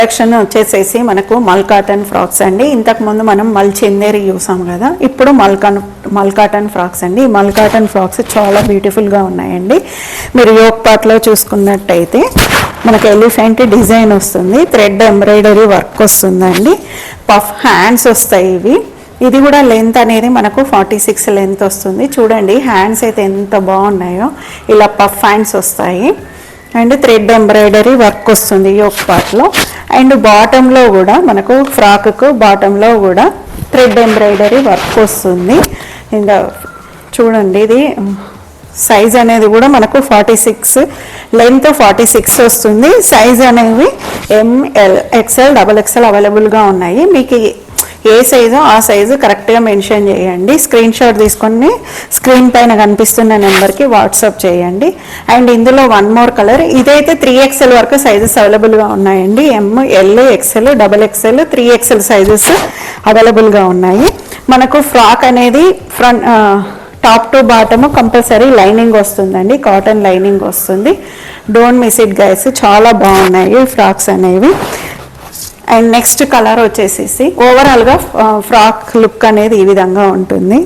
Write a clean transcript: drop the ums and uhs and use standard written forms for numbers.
Collection వచ్చేసేసి మనకు మల్ కాటన్ ఫ్రాక్స్ అండి. ఇంతకుముందు మనం మల్ చందేరి చూసాం కదా, ఇప్పుడు మల్ కాటన్ ఫ్రాక్స్ అండి. ఈ మల్ కాటన్ ఫ్రాక్స్ చాలా బ్యూటిఫుల్గా ఉన్నాయండి. మీరు యోక్ పార్ట్లో చూసుకున్నట్టయితే మనకు ఎలిఫెంట్ డిజైన్ వస్తుంది, థ్రెడ్ ఎంబ్రాయిడరీ వర్క్ వస్తుందండి, పఫ్ హ్యాండ్స్ వస్తాయి. ఇది కూడా లెంత్ అనేది మనకు 46 లెంత్ వస్తుంది. చూడండి హ్యాండ్స్ అయితే ఎంత బాగున్నాయో, ఇలా పఫ్ హ్యాండ్స్ వస్తాయి అండ్ థ్రెడ్ ఎంబ్రాయిడరీ వర్క్ వస్తుంది యోక్ పార్ట్లో. అండ్ బాటంలో కూడా మనకు ఫ్రాక్కు బాటంలో కూడా థ్రెడ్ ఎంబ్రాయిడరీ వర్క్ వస్తుంది. ఇంకా చూడండి ఇది సైజ్ అనేది కూడా మనకు 46 లెంత్ 46 వస్తుంది. సైజ్ అనేవి ML XL XXL అవైలబుల్గా ఉన్నాయి. మీకు ఏ సైజు ఆ సైజు కరెక్ట్గా మెన్షన్ చేయండి. స్క్రీన్ షాట్ తీసుకొని స్క్రీన్ పైన కనిపిస్తున్న నెంబర్కి వాట్సాప్ చేయండి. అండ్ ఇందులో వన్ మోర్ కలర్, ఇదైతే 3XL వరకు సైజెస్ అవైలబుల్గా ఉన్నాయండి. ML XL XXL 3XL sizes అవైలబుల్గా ఉన్నాయి. మనకు ఫ్రాక్ అనేది front top to bottom compulsory lining వస్తుందండి, కాటన్ లైనింగ్ వస్తుంది. డోంట్ మిస్ ఇట్ గైస్, చాలా బాగున్నాయి ఫ్రాక్స్ అనేవి. అండ్ నెక్స్ట్ కలర్ వచ్చేసేసి ఓవరాల్గా ఫ్రాక్ లుక్ అనేది ఈ విధంగా ఉంటుంది.